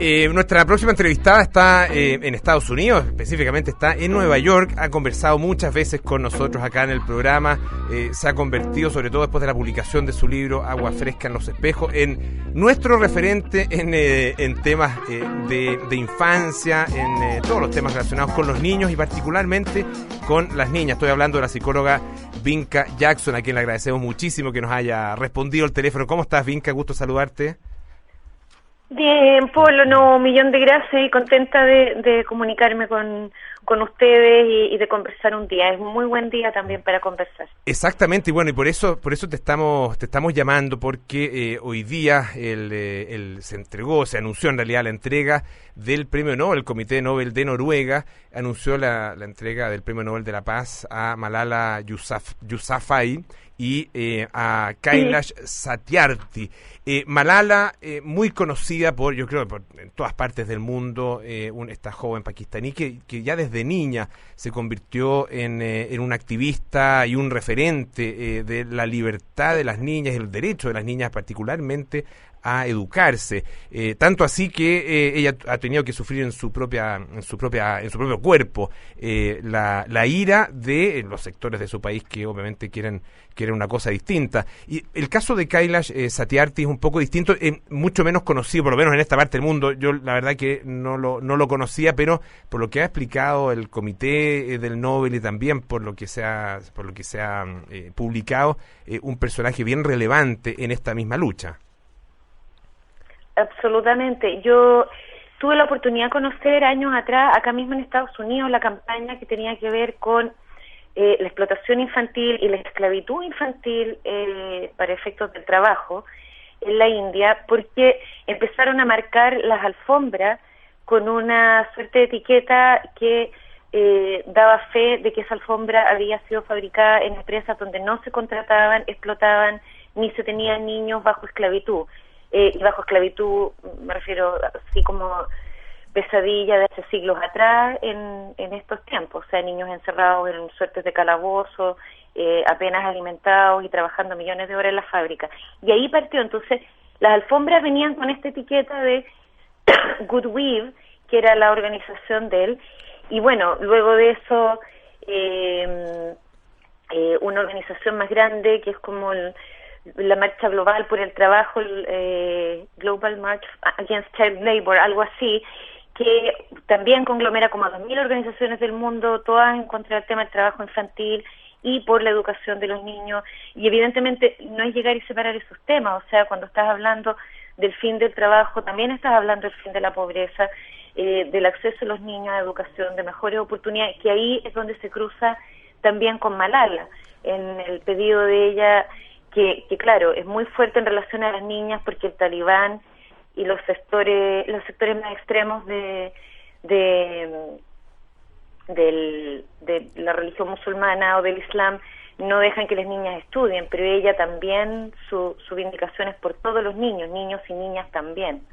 Nuestra próxima entrevistada está en Estados Unidos, específicamente está en Nueva York, ha conversado muchas veces con nosotros acá en el programa, se ha convertido, sobre todo después de la publicación de su libro Agua Fresca en los Espejos, en nuestro referente en temas de infancia, en todos los temas relacionados con los niños y particularmente con las niñas. Estoy hablando de la psicóloga Vinca Jackson, a quien le agradecemos muchísimo que nos haya respondido el teléfono. ¿Cómo estás, Vinca? Gusto saludarte. Bien, Polo, no, un millón de gracias y contenta de comunicarme con ustedes y de conversar un día. Es un muy buen día también para conversar. Exactamente, y bueno, y por eso te estamos llamando, porque hoy día se anunció en realidad la entrega del Premio Nobel. El Comité Nobel de Noruega anunció la entrega del Premio Nobel de la Paz a Malala Yousafzai y a Kailash Satyarthi. Malala, muy conocida yo creo, en todas partes del mundo, esta joven pakistaní que ya desde niña se convirtió en un activista y un referente de la libertad de las niñas, el derecho de las niñas particularmente a educarse, tanto así que ella ha tenido que sufrir en su propio cuerpo la ira de los sectores de su país que obviamente quieren una cosa distinta. Y el caso de Kailash Satyarthi es un poco distinto, mucho menos conocido, por lo menos en esta parte del mundo. Yo la verdad que no lo conocía, pero por lo que ha explicado el comité del Nobel y también por lo que se ha publicado, un personaje bien relevante en esta misma lucha. Absolutamente. Yo tuve la oportunidad de conocer años atrás, acá mismo en Estados Unidos, la campaña que tenía que ver con la explotación infantil y la esclavitud infantil para efectos del trabajo en la India, porque empezaron a marcar las alfombras con una suerte de etiqueta que daba fe de que esa alfombra había sido fabricada en empresas donde no se contrataban, explotaban, ni se tenían niños bajo esclavitud. Y bajo esclavitud me refiero así como pesadilla de hace siglos atrás en estos tiempos, o sea, niños encerrados en suertes de calabozo, apenas alimentados y trabajando millones de horas en la fábrica. Y ahí partió, entonces, las alfombras venían con esta etiqueta de Good Weave, que era la organización de él, y bueno, luego de eso, una organización más grande que es como la marcha global por el trabajo, Global March Against Child Labor, algo así, que también conglomera como a 2.000 organizaciones del mundo, todas en contra del tema del trabajo infantil y por la educación de los niños. Y evidentemente no es llegar y separar esos temas, o sea, cuando estás hablando del fin del trabajo, también estás hablando del fin de la pobreza, del acceso de los niños a educación, de mejores oportunidades, que ahí es donde se cruza también con Malala, en el pedido de ella, que claro, es muy fuerte en relación a las niñas porque el Talibán y los sectores más extremos de la religión musulmana o del Islam no dejan que las niñas estudien, pero ella también, su vindicación es por todos los niños y niñas también,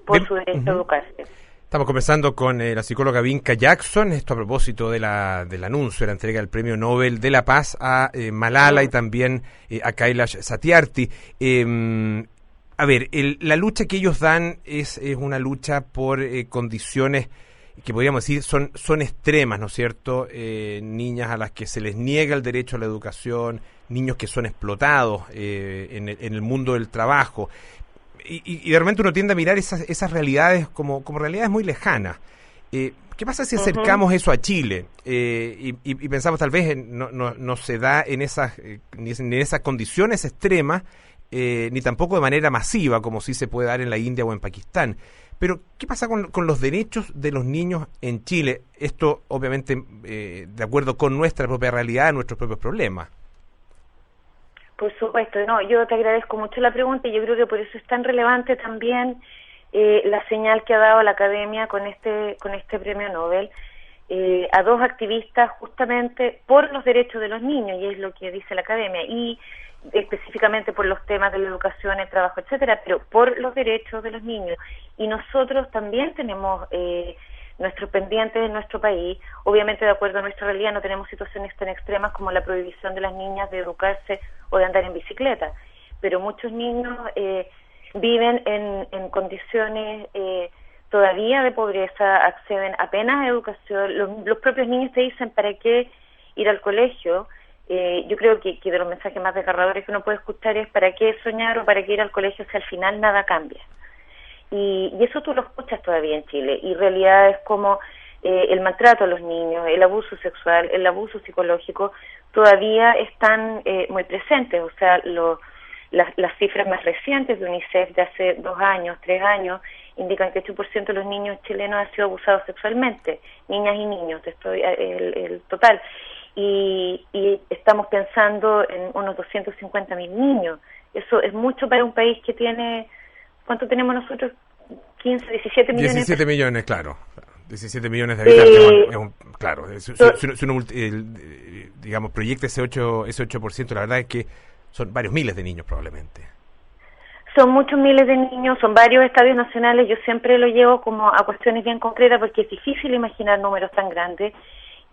por su derecho a educarse. Estamos conversando con la psicóloga Vinca Jackson, esto a propósito del anuncio de la entrega del Premio Nobel de la Paz a Malala y también a Kailash Satyarthi. A ver, la lucha que ellos dan es una lucha por condiciones que podríamos decir son extremas, ¿no es cierto? Niñas a las que se les niega el derecho a la educación, niños que son explotados en el mundo del trabajo. Y de repente uno tiende a mirar esas realidades como realidades muy lejanas. ¿Qué pasa si acercamos eso a Chile? Y pensamos tal vez no se da en esas condiciones extremas, ni tampoco de manera masiva, como sí se puede dar en la India o en Pakistán. Pero, ¿qué pasa con los derechos de los niños en Chile? Esto, obviamente, de acuerdo con nuestra propia realidad, nuestros propios problemas. Por supuesto, no, yo te agradezco mucho la pregunta y yo creo que por eso es tan relevante también la señal que ha dado la Academia con este Premio Nobel a dos activistas justamente por los derechos de los niños, y es lo que dice la Academia, y específicamente por los temas de la educación, el trabajo, etcétera, pero por los derechos de los niños. Y nosotros también tenemos nuestros pendientes en nuestro país. Obviamente, de acuerdo a nuestra realidad, no tenemos situaciones tan extremas como la prohibición de las niñas de educarse o de andar en bicicleta, pero muchos niños viven en condiciones todavía de pobreza, acceden apenas a educación. Los propios niños te dicen para qué ir al colegio. Yo creo que de los mensajes más desgarradores que uno puede escuchar es para qué soñar o para qué ir al colegio si al final nada cambia. Y eso tú lo escuchas todavía en Chile, y realidades como el maltrato a los niños, el abuso sexual, el abuso psicológico todavía están muy presentes. O sea, las cifras más recientes de UNICEF de hace 2 años, 3 años, indican que 8% de los niños chilenos han sido abusados sexualmente, niñas y niños, el total. Y estamos pensando en unos 250.000 niños. Eso es mucho para un país que tiene, ¿cuánto tenemos nosotros? 15, 17 millones. 17 millones, claro. 17 millones de habitantes, claro. Si uno, digamos, proyecta ese 8%, la verdad es que son varios miles de niños probablemente. Son muchos miles de niños, son varios estadios nacionales. Yo siempre lo llevo como a cuestiones bien concretas porque es difícil imaginar números tan grandes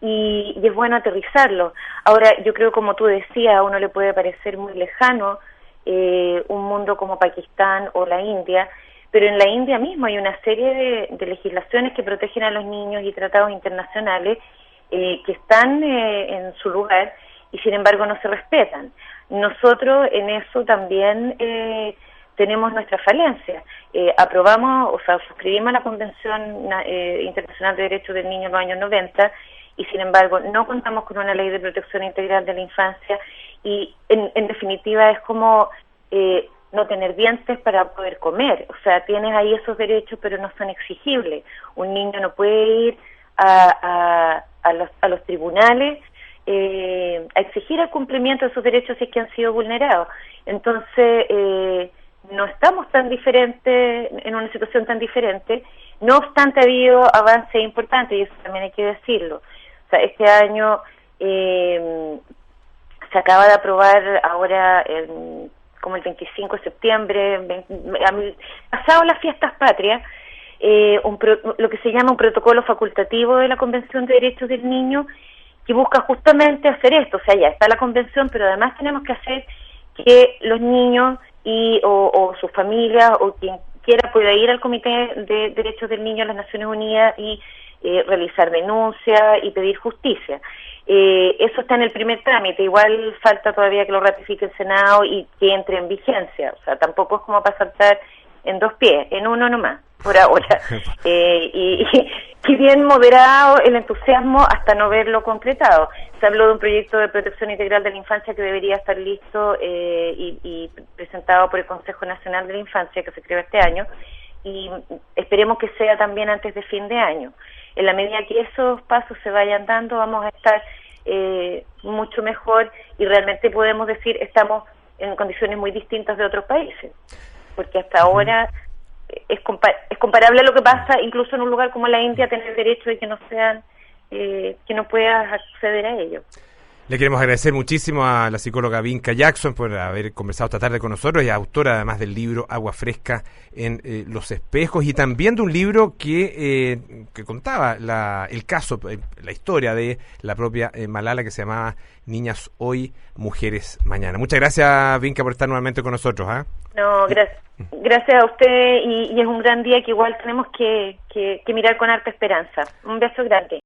y es bueno aterrizarlo. Ahora, yo creo, como tú decías, a uno le puede parecer muy lejano un mundo como Pakistán o la India, pero en la India mismo hay una serie de legislaciones que protegen a los niños y tratados internacionales que están en su lugar y sin embargo no se respetan. Nosotros en eso también tenemos nuestra falencia. Aprobamos, o sea, suscribimos la Convención Internacional de Derechos del Niño en los años 90 y sin embargo no contamos con una ley de protección integral de la infancia y en definitiva es como no tener dientes para poder comer. O sea, tienes ahí esos derechos pero no son exigibles. Un niño no puede ir a los tribunales a exigir el cumplimiento de esos derechos si es que han sido vulnerados. Entonces, no estamos tan diferentes, en una situación tan diferente. No obstante, ha habido avances importantes, y eso también hay que decirlo. O sea, este año se acaba de aprobar ahora, como el 25 de septiembre, pasado las fiestas patrias, lo que se llama un protocolo facultativo de la Convención de Derechos del Niño, que busca justamente hacer esto. O sea, ya está la convención, pero además tenemos que hacer que los niños o sus familias o quien quiera pueda ir al Comité de Derechos del Niño de las Naciones Unidas y realizar denuncias y pedir justicia. Eso está en el primer trámite. Igual falta todavía que lo ratifique el Senado y que entre en vigencia. O sea, tampoco es como para saltar en 2 pies, en uno nomás, por ahora. Y bien moderado el entusiasmo hasta no verlo concretado. Se habló de un proyecto de protección integral de la infancia que debería estar listo y presentado por el Consejo Nacional de la Infancia, que se creó este año, y esperemos que sea también antes de fin de año. En la medida que esos pasos se vayan dando, vamos a estar mucho mejor y realmente podemos decir estamos en condiciones muy distintas de otros países, porque hasta ahora es comparable a lo que pasa incluso en un lugar como la India, tener derecho de que no sean que no puedas acceder a ello. Le queremos agradecer muchísimo a la psicóloga Vinca Jackson por haber conversado esta tarde con nosotros, y autora además del libro Agua Fresca en los espejos, y también de un libro que contaba el caso, la historia de la propia Malala, que se llamaba Niñas Hoy, Mujeres Mañana. Muchas gracias, Vinca, por estar nuevamente con nosotros. No, gracias a usted, y es un gran día que igual tenemos que mirar con harta esperanza. Un beso grande.